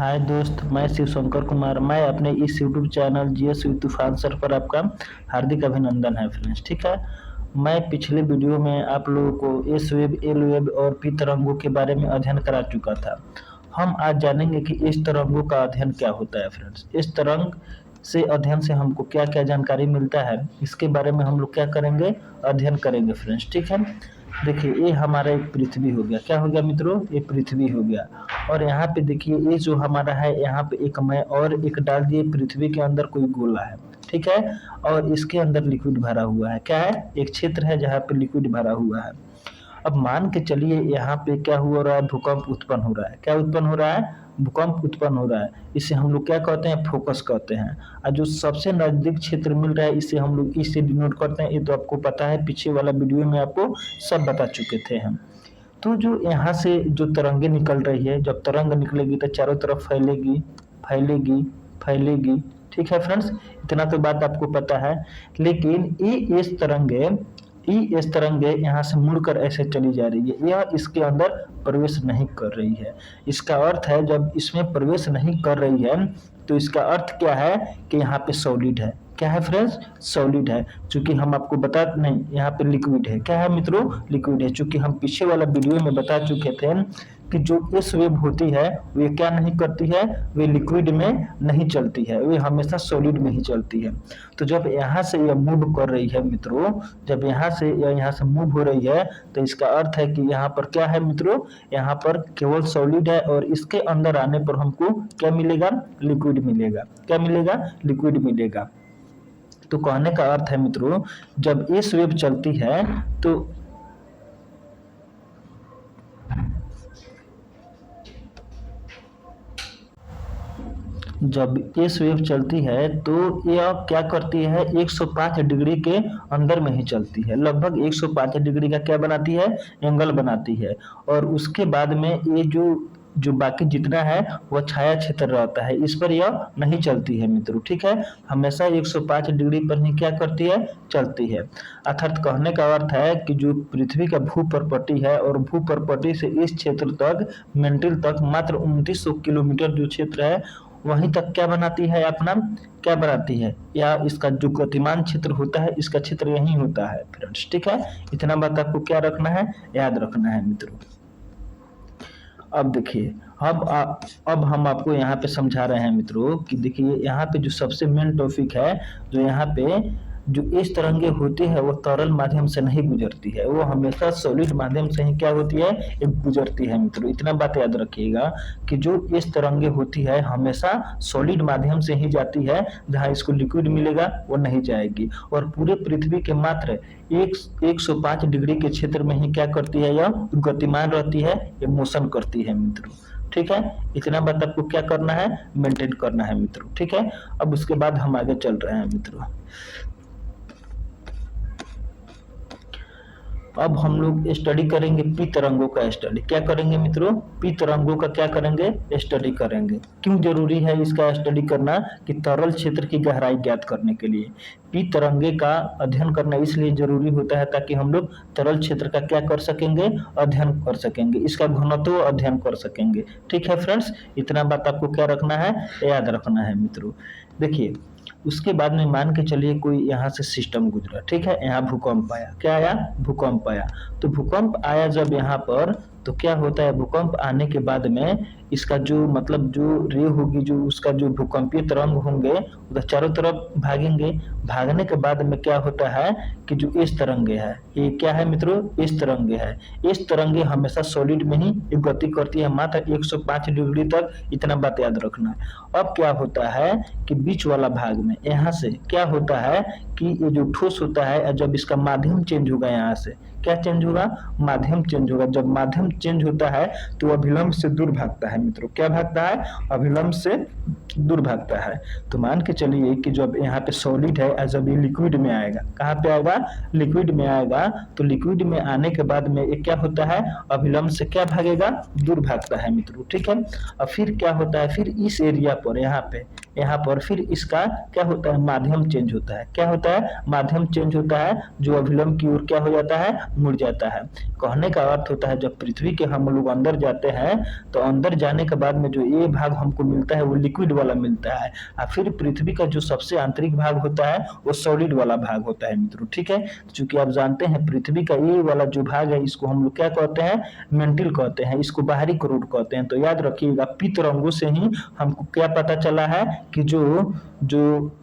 हाय दोस्त, मैं शिव शंकर कुमार। मैं अपने इस यूट्यूब चैनल जीएस विद तूफान सर पर आपका हार्दिक अभिनंदन है फ्रेंड्स। ठीक है, मैं पिछले वीडियो में आप लोगों को एस वेब, एल वेब और पी तरंगों के बारे में अध्ययन करा चुका था। हम आज जानेंगे कि इस तरंगों का अध्ययन क्या होता है फ्रेंड्स। इस तरंग से अध्ययन से हमको क्या क्या जानकारी मिलता है, इसके बारे में हम लोग क्या करेंगे, अध्ययन करेंगे फ्रेंड्स। ठीक है, देखिए ये हमारा एक पृथ्वी हो गया। क्या हो गया मित्रों? ये पृथ्वी हो गया। और यहाँ पे देखिए ये जो हमारा है, यहाँ पे एक मैं और एक डाल दिए, पृथ्वी के अंदर कोई गोला है। ठीक है, और इसके अंदर लिक्विड भरा हुआ है। क्या है? एक क्षेत्र है जहाँ पे लिक्विड भरा हुआ है। अब मान के चलिए यहाँ पे क्या हो रहा है, भूकंप उत्पन्न हो रहा है। क्या उत्पन्न हो रहा है? भूकंप उत्पन्न हो रहा है। इसे हम लोग क्या कहते हैं? फोकस कहते हैं। और जो सबसे नजदीक क्षेत्र मिल रहा है, इसे हम लोग इससे डिनोट करते हैं। ये तो आपको पता है, पीछे वाला वीडियो में आपको सब बता चुके थे हम। तो जो यहाँ से जो तरंगे निकल रही है, जब तरंग निकलेगी तो चारों तरफ फैलेगी फैलेगी फैलेगी। ठीक है फ्रेंड्स, इतना तो बात आपको पता है। लेकिन इस तरंगे यहाँ से मुड़कर ऐसे चली जा रही है, यह इसके अंदर प्रवेश नहीं कर रही है। इसका अर्थ है, जब इसमें प्रवेश नहीं कर रही है तो इसका अर्थ क्या है कि यहाँ पे सॉलिड है। क्या है फ्रेंड्स? सॉलिड है। चूंकि हम आपको बता नहीं, यहाँ पे लिक्विड है। क्या है मित्रों? लिक्विड है। चूंकि हम पीछे वाला वीडियो में बता चुके थे कि जो एस वेव होती है वे क्या नहीं करती है, वे लिक्विड में नहीं चलती है, वे हमेशा सॉलिड में ही चलती है। तो जब यहाँ से यह मूव कर रही है मित्रों, जब यहाँ से मूव हो रही है, तो इसका अर्थ है कि यहाँ पर क्या है मित्रों, यहाँ पर केवल सॉलिड है। और इसके अंदर आने पर हमको क्या मिलेगा? लिक्विड मिलेगा। क्या मिलेगा? लिक्विड मिलेगा। तो कहने का अर्थ है मित्रों, जब एस वेव चलती है तो जब एस वेव चलती है तो यह क्या करती है, 105 डिग्री के अंदर में ही चलती है। लगभग 105 डिग्री का क्या बनाती है? एंगल बनाती है। और उसके बाद में ये जो बाकी जितना है वह छाया क्षेत्र रहता है, इस पर यह नहीं चलती है मित्रों। ठीक है, हमेशा 105 डिग्री पर ही क्या करती है? चलती है। अर्थात कहने का अर्थ है कि जो पृथ्वी का भूप्रपट्टी है, और भूप्रपट्टी से इस क्षेत्र तक, मेंटिल तक मात्र 2900 किलोमीटर जो क्षेत्र है, वहीं तक क्या बनाती है अपना, क्या बनाती है, या इसका जो गतिमान क्षेत्र होता है, इसका क्षेत्र यही होता है फ्रेंड्स। ठीक है, इतना बात आपको क्या रखना है, याद रखना है मित्रों। अब देखिए, अब हम आपको यहाँ पे समझा रहे हैं मित्रों कि देखिए यहाँ पे जो सबसे मेन टॉपिक है, जो यहाँ पे जो इस तरंगे होती है वो तरल माध्यम से नहीं गुजरती है, वो हमेशा सॉलिड माध्यम से ही क्या होती है, एक गुजरती है मित्रों। इतना बात याद रखिएगा कि जो इस तरंगे होती है हमेशा सॉलिड माध्यम से ही जाती है, जहाँ इसको लिक्विड मिलेगा वो नहीं जाएगी। और पूरे पृथ्वी के मात्र 105 डिग्री के क्षेत्र में ही क्या करती है, यह गतिमान रहती है, ये मोशन करती है मित्रों। ठीक है, इतना बात आपको क्या करना है, मेंटेन करना है मित्रों। ठीक है, अब उसके बाद हम आगे चल रहे हैं मित्रों। अब हम लोग स्टडी करेंगे पी तरंगों का स्टडी। क्या करेंगे मित्रों? पी तरंगों का क्या करेंगे? स्टडी करेंगे। क्यों जरूरी है इसका स्टडी करना? कि तरल क्षेत्र की गहराई ज्ञात करने के लिए पी तरंगे का अध्ययन करना इसलिए जरूरी होता है, ताकि हम लोग तरल क्षेत्र का क्या कर सकेंगे, अध्ययन कर सकेंगे, इसका घनत्व अध्ययन कर सकेंगे। ठीक है फ्रेंड्स, इतना बात आपको क्या रखना है, याद रखना है मित्रों। देखिए, उसके बाद में मान के चलिए कोई यहाँ से सिस्टम गुजरा। ठीक है, यहाँ भूकंप आया। क्या आया? भूकंप आया। तो भूकंप आया जब यहाँ पर, तो क्या होता है, भूकंप आने के बाद में इसका जो मतलब जो रे होगी, जो उसका जो भूकंपीय तरंग होंगे उधर चारों तरफ भागेंगे। भागने के बाद में क्या होता है कि जो इस तरंगे है, ये क्या है मित्रों, इस तरंगे है। इस तरंगे हमेशा सॉलिड में ही गति करती है, मात्र 105 डिग्री तक। इतना बात याद रखना है। अब क्या होता है कि बीच वाला भाग में यहाँ से क्या होता है कि ये जो ठोस होता है, जब इसका माध्यम चेंज होगा, यहाँ से क्या चेंज होगा, माध्यम चेंज होगा। जब माध्यम चेंज होता है तो अभिलंब से दूर भागता है मित्रों। क्या भागता है? अभिलंब से दूर भागता है। तो मान के चलिए कि जब यहाँ पे सॉलिड है, जब ये लिक्विड में आएगा, कहाँ पे आएगा, लिक्विड में आएगा, तो लिक्विड में आने के बाद में ये क्या होता है, अभिलंब से क्या भागेगा, दूर भागता है मित्रों। ठीक है, और फिर क्या होता है, फिर इस एरिया पर, यहाँ पे यहाँ पर फिर इसका क्या होता है, माध्यम चेंज होता है। क्या होता है, माध्यम चेंज होता है, जो अभिलंब की ओर क्या हो जाता है, मुड़ जाता है। कहने का अर्थ होता है जब पृथ्वी के हम लोग अंदर जाते हैं तो अंदर जाने के बाद में जो ये भाग हमको मिलता है वो लिक्विड वाला मिलता है, और फिर पृथ्वी का जो सबसे आंतरिक भाग होता है वो सॉलिड वाला भाग होता है मित्रों। ठीक है, चूंकि आप जानते हैं पृथ्वी का ये वाला जो भाग है इसको हम लोग क्या कहते हैं, मेंटिल कहते हैं, इसको बाहरी करोड कहते हैं। तो याद रखिएगा पी तरंगों से ही हमको क्या पता चला है कि जो जो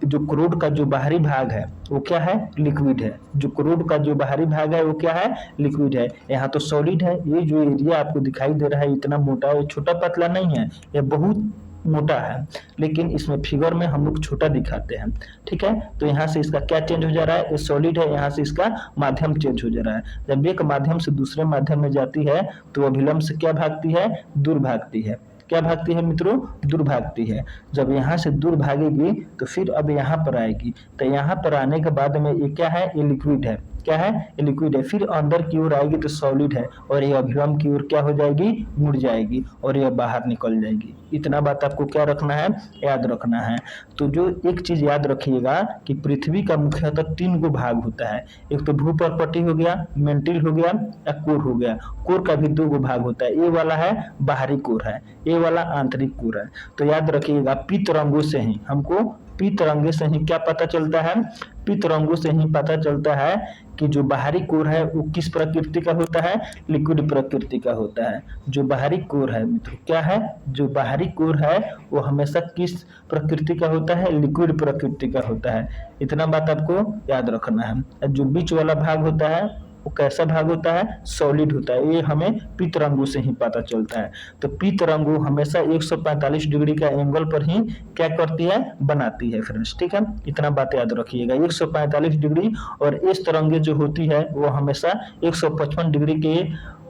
जो करोड का जो बाहरी भाग है वो क्या है, लिक्विड है। जो करोड का जो बाहरी भाग है वो क्या है, लिक्विड है। यहाँ तो सॉलिड है। ये जो एरिया आपको दिखाई दे रहा है इतना मोटा, ये छोटा पतला नहीं है, ये बहुत मोटा है, लेकिन इसमें फिगर में हम लोग छोटा दिखाते हैं। ठीक है, तो यहाँ से इसका क्या चेंज हो जा रहा है, ये सॉलिड है, यहाँ से इसका माध्यम चेंज हो जा रहा है। जब एक माध्यम से दूसरे माध्यम में जाती है तो अभिलंब से क्या भागती है, दूर भागती है। क्या भागती है मित्रों, दूर भागती है। जब यहाँ से दूर भागेगी तो फिर अब यहाँ पर आएगी, तो यहाँ पर आने के बाद में ये क्या है, ये लिक्विड है। क्या है, ये लिक्विड है। फिर अंदर की ओर आएगी तो सॉलिड है, और ये अभिलंब की ओर क्या हो जाएगी, मुड़ जाएगी, और ये बाहर निकल जाएगी। इतना बात आपको क्या रखना है, याद रखना है। तो जो एक चीज याद रखिएगा कि पृथ्वी का मुख्यतः 3 गो भाग होता है। एक तो भूपर्पटी हो गया, मेंटिल हो गया, या कोर हो गया। कोर का भी 2 गो भाग होता है, ये वाला है बाहरी कोर है, ये वाला आंतरिक कोर है। तो याद रखिएगा पी तरंगों से ही हमको, पी तरंगे से ही क्या पता चलता है, पी तरंगों से ही पता चलता है कि जो बाहरी कोर है वो किस प्रकृति का होता है, लिक्विड प्रकृति का होता है। जो बाहरी कोर है मित्रों, क्या है, जो बाहरी कोर है वो हमेशा किस प्रकृति का होता है, लिक्विड प्रकृति का होता है। इतना बात आपको याद रखना है। जो बीच वाला भाग होता है वो कैसा भाग होता है, सॉलिड होता है। ये हमें पी तरंगों से ही पता चलता है। तो पी तरंगों हमेशा 145 डिग्री का एंगल पर ही क्या करती है, बनाती है फ्रेंड्स। ठीक है, इतना बात याद रखिएगा, 145 डिग्री। और इस तरंगे जो होती है वो हमेशा 155 डिग्री के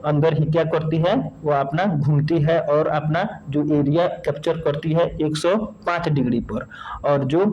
अंदर ही क्या करती है, वो अपना घूमती है और अपना जो एरिया कैप्चर करती है 105 डिग्री पर। और जो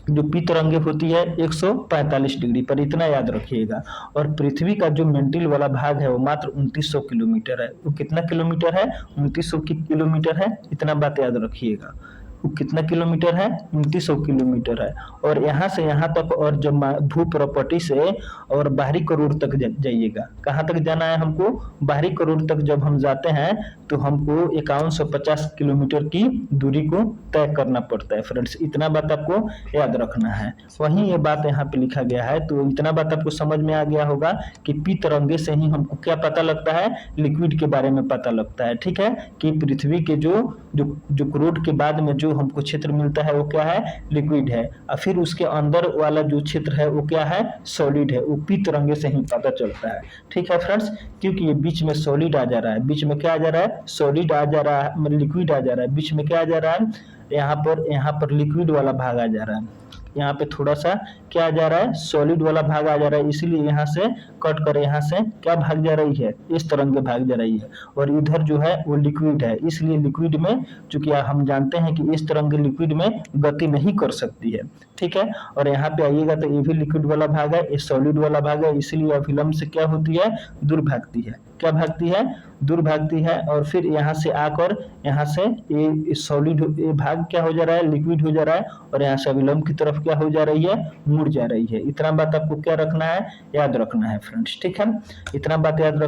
पी तरंगे होती है 145 डिग्री पर। इतना याद रखिएगा। और पृथ्वी का जो मेंटिल वाला भाग है वो मात्र 2900 किलोमीटर है। वो कितना किलोमीटर है, 2900 किलोमीटर है। इतना बात याद रखिएगा। वो कितना किलोमीटर है, 2900 किलोमीटर है। और यहाँ से यहाँ तक, और जब भू प्रॉपर्टी से और बाहरी करोड़ तक जाइएगा। कहाँ तक जाना है हमको, बाहरी करोड़ तक जब हम जाते हैं तो हमको 5150 किलोमीटर की दूरी को तय करना पड़ता है फ्रेंड्स। इतना बात आपको याद रखना है। वहीं ये बात यहाँ पे लिखा गया है। तो इतना बात आपको समझ में आ गया होगा कि पी तरंगे से ही हमको क्या पता लगता है, लिक्विड के बारे में पता लगता है। ठीक है, कि पृथ्वी के जो करोड़ के बाद में जो हमको क्षेत्र मिलता है वो क्या है, लिक्विड है। और फिर उसके अंदर वाला जो क्षेत्र है वो क्या है, सॉलिड है। वो पी तरंगे से ही पता चलता है। ठीक है फ्रेंड्स, क्योंकि ये बीच में सॉलिड आ जा रहा है, बीच में क्या आ जा रहा है, सॉलिड आ जा रहा है, लिक्विड आ जा रहा है। बीच में क्या आ जा रहा है, यहाँ पर लिक्विड वाला भाग आ जा रहा है। यहाँ पे थोड़ा सा क्या आ जा रहा है, सॉलिड वाला भाग आ जा रहा है। इसीलिए यहाँ से कट कर यहाँ से क्या भाग जा रही है, इस तरंगे भाग जा रही है। और इधर जो है वो लिक्विड है, इसलिए लिक्विड में चूंकि हम जानते हैं कि इस तरंगे लिक्विड में गति नहीं कर सकती है। ठीक है, और यहाँ पे आइएगा तो ये भी लिक्विड वाला भाग है, ये सॉलिड वाला भाग है। इसलिए अभिलंब से क्या होती है, दूर भागती है। क्या भागती है, दूर भागती है। और फिर यहाँ से आकर यहाँ से ये सॉलिड भाग क्या हो जा रहा है, लिक्विड हो जा रहा है। और यहाँ से अभिलंब की तरफ क्या हो जा रही है, मुड़ जा रही है। इतना बात आपको क्या रखना है, याद रखना है फ्रेंड्स। ठीक है, इतना बात याद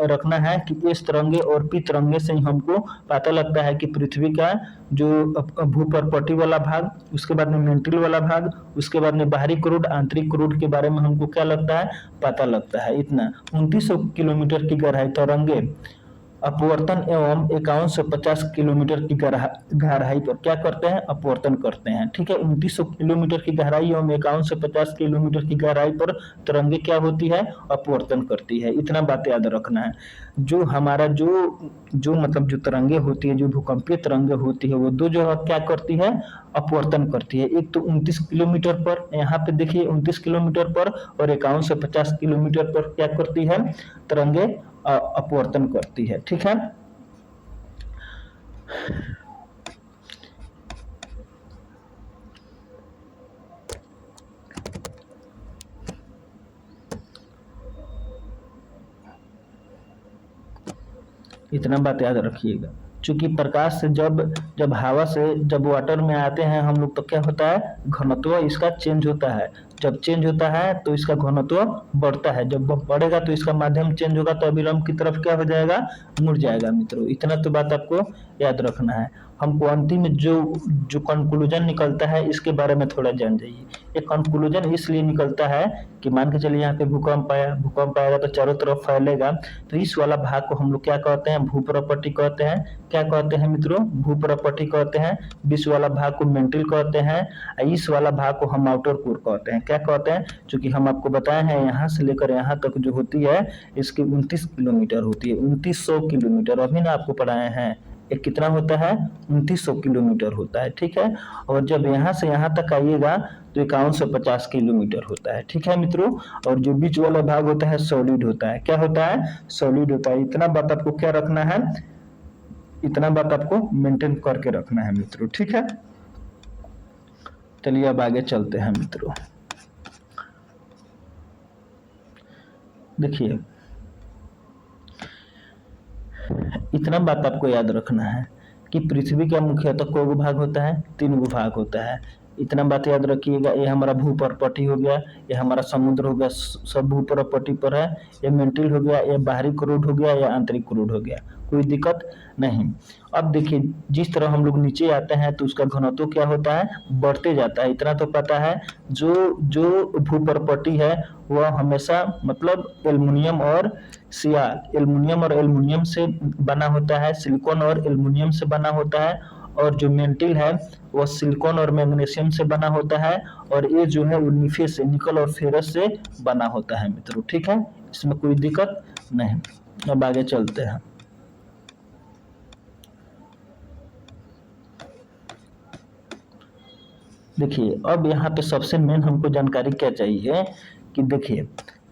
रखना है कि इस तरंगे और पी तरंगे से ही हमको पता लगता है कि पृथ्वी का जो भूपर्पटी वाला भाग, उसके बाद में मेंटिल वाला भाग, उसके बाद में बाहरी करोड़, आंतरिक करोड़ के बारे में हमको क्या लगता है, पता लगता है। इतना 2900 किलोमीटर की गहराई तरंगे अपवर्तन एवं 5150 किलोमीटर की गहराई पर क्या करते हैं, अपवर्तन करते हैं। ठीक है, 2900 किलोमीटर की गहराई एवं 5150 किलोमीटर की गहराई पर तरंगे क्या होती है, अपवर्तन करती है। इतना बात याद रखना है। जो हमारा जो मतलब जो तरंगे होती है, जो भूकंपीय तरंगे होती है, वो दो जगह क्या करती है, अपवर्तन करती है। एक तो 29 किलोमीटर पर, यहाँ पे देखिए 29 किलोमीटर पर, और 5150 किलोमीटर पर क्या करती है, तरंगे अपवर्तन करती है। ठीक है, इतना बात याद रखिएगा। चूंकि प्रकाश से जब जब हवा से जब वाटर में आते हैं हम लोग, तो क्या होता है, घनत्व इसका चेंज होता है। जब चेंज होता है तो इसका घनत्व बढ़ता है, जब बढ़ेगा तो इसका माध्यम चेंज होगा, तो अविलंब की तरफ क्या हो जाएगा, मुड़ जाएगा मित्रों। इतना तो बात आपको याद रखना है। हमको अंतिम में जो कंक्लूजन निकलता है इसके बारे में थोड़ा जान जाइए। ये कंक्लूजन इसलिए निकलता है कि मान के चलिए यहाँ पे भूकंप आया, भूकंप आएगा तो चारों तरफ फैलेगा, तो इस वाला भाग को हम लोग क्या कहते हैं, भूप्रपट्टी कहते हैं। क्या कहते हैं मित्रों, भूप्रपट्टी कहते हैं। बीच वाला भाग को मेंटिल कहते हैं, इस वाला भाग को हम आउटर कोर कहते हैं। क्या कहते हैं, चूंकि हम आपको बताए हैं यहाँ से लेकर यहाँ तक जो होती है इसकी 29 किलोमीटर होती है, 2900 किलोमीटर। अभी ना आपको पढ़ाए हैं, ये कितना होता है, 2900 किलोमीटर होता है, ठीक है। और जब यहाँ से यहाँ तक आइएगा तो 5150 किलोमीटर होता है, ठीक है मित्रों। और जो बीच वाला भाग होता है सॉलिड होता है। क्या होता है, सॉलिड होता है। इतना बात आपको क्या रखना है, इतना बात आपको मेंटेन करके रखना है मित्रों, ठीक है। चलिए अब आगे चलते हैं मित्रों। देखिए इतना बात आपको याद रखना है कि पृथ्वी का मुख्यतः कौ भाग होता है, 3 भाग होता है। इतना बात याद रखिएगा। ये हमारा भूप्रपट्टी हो गया, ये हमारा समुद्र हो गया, सब भूप्रपट्टी पर है। ये मेंटिल हो गया, ये बाहरी क्रूड हो गया, या आंतरिक क्रूड हो गया, कोई दिक्कत नहीं। अब देखिए जिस तरह हम लोग नीचे आते हैं तो उसका घनत्व क्या होता है, बढ़ते जाता है। इतना तो पता है। जो जो भूप्रपट्टी है वह हमेशा मतलब एल्युमिनियम और सियाल, एल्युमिनियम और एल्युमिनियम से बना होता है, सिलिकॉन और एल्युमिनियम से बना होता है। और जो मेंटिल है वह सिलिकॉन और मैग्नीशियम से बना होता है। और ये जो है वो निफे से, निकल और फेरस से बना होता है मित्रों, ठीक है। इसमें कोई दिक्कत नहीं। अब आगे चलते हैं। देखिए अब यहाँ पे सबसे मेन हमको जानकारी क्या चाहिए कि देखिए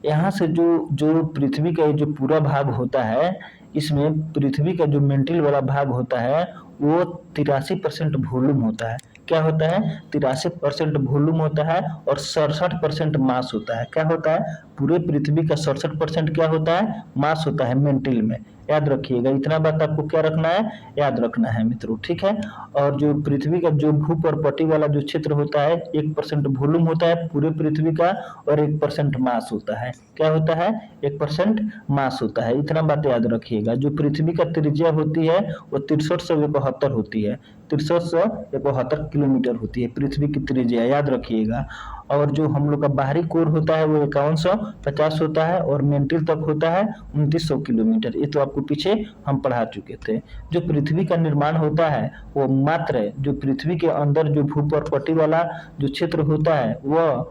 यहाँ से जो जो पृथ्वी का जो पूरा भाग होता है, इसमें पृथ्वी का जो मेंटिल वाला भाग होता है वो 83% वॉल्यूम होता है। क्या होता है, 83% वॉल्यूम होता है और 67% मास होता है। क्या होता है, पूरे पृथ्वी का 67% क्या होता है, मास होता है मेंटिल में। याद रखिएगा, इतना बात आपको क्या रखना है, याद रखना है मित्रों, ठीक है। और जो पृथ्वी का जो भूप्रपट्टी वाला जो क्षेत्र होता है 1% वॉल्यूम होता है पूरे पृथ्वी का, और 1% मास होता है। क्या होता है, 1% मास होता है। इतना बात याद रखिएगा। जो पृथ्वी का त्रिज्या होती है वो 6371 होती है, 6371 किलोमीटर होती है पृथ्वी की त्रिज्या, याद रखिएगा। और जो हम लोग का बाहरी कोर होता है वो 5150 होता है, और मेंटिल तक होता है 2900 किलोमीटर। ये तो आपको पीछे हम पढ़ा चुके थे। जो पृथ्वी का निर्माण होता है वो मात्र जो पृथ्वी के अंदर जो भूप्रपट्टी वाला जो क्षेत्र होता है वह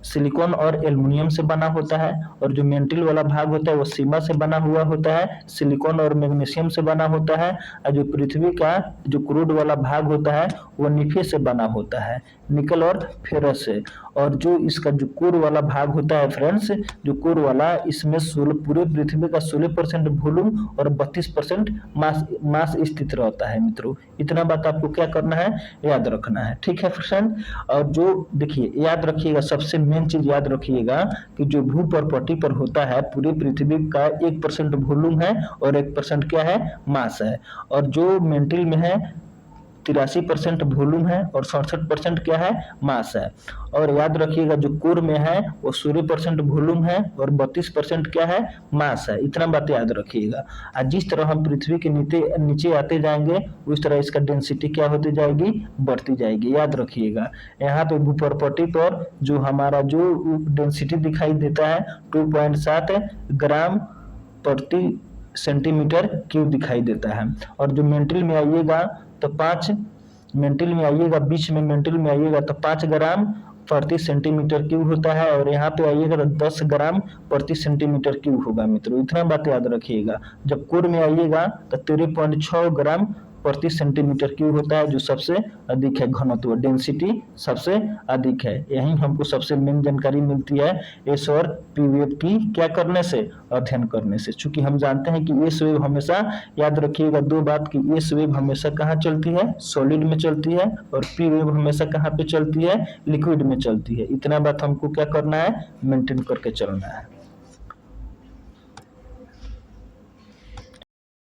सिलिकॉन और एल्युमिनियम से बना होता है, और जो मेंटिल वाला भाग होता है वो सीमा से बना हुआ होता है, सिलिकॉन और मैग्नीशियम से बना होता है। और जो पृथ्वी का जो क्रूड वाला भाग होता है वो निफे से बना होता है, निकल और फेरस से। और जो इसका जो कोर वाला भाग होता है फ्रेंड्स, जो कोर वाला, इसमें 16 पूरे पृथ्वी का 16% वॉल्यूम और 32% मास स्थित रहता है मित्रों। इतना बात आपको क्या करना है, याद रखना है, ठीक है फ्रेंड। और जो देखिए याद रखिएगा, सबसे मेन चीज याद रखिएगा कि जो भूप्रपट्टी पर होता है पूरे पृथ्वी का 1% वॉल्यूम है और 1% क्या है, मास है। और जो मेंटिल में है 83% वॉल्यूम है और 67% क्या है, मास है। और याद रखिएगा जो कोर में है वो 16% वॉल्यूम है और 32% क्या है, मास है। इतना बात याद रखिएगा। और जिस तरह हम पृथ्वी के नीचे आते जाएंगे उस तरह इसका डेंसिटी क्या होती जाएगी, बढ़ती जाएगी। याद रखिएगा यहाँ पे भूप्रपट्टी पर जो हमारा जो डेंसिटी दिखाई देता है 2.7 ग्राम प्रति सेंटीमीटर क्यूब दिखाई देता है। और जो मेंटिल में आइएगा तो 5 मेंटिल में आइएगा, बीच में मेंटिल में आइएगा तो 5 ग्राम प्रति सेंटीमीटर क्यूब होता है, और यहाँ पे आइएगा तो 10 ग्राम प्रति सेंटीमीटर क्यूब होगा मित्रों। इतना बात याद रखिएगा। जब कोर में आइएगा तो 13.6 ग्राम प्रति सेंटीमीटर क्यूब होता है, जो सबसे अधिक है घनत्व, डेंसिटी सबसे अधिक है। यही हमको सबसे मेन जानकारी मिलती है एस और पी वेव की क्या करने से, अध्ययन करने से। चूंकि हम जानते हैं कि एस वेव हमेशा, याद रखिएगा 2 बात की, एस वेव हमेशा कहाँ चलती है, सॉलिड में चलती है, और पी वेव हमेशा कहाँ पे चलती है, लिक्विड में चलती है। इतना बात हमको क्या करना है, मेंटेन करके चलना है।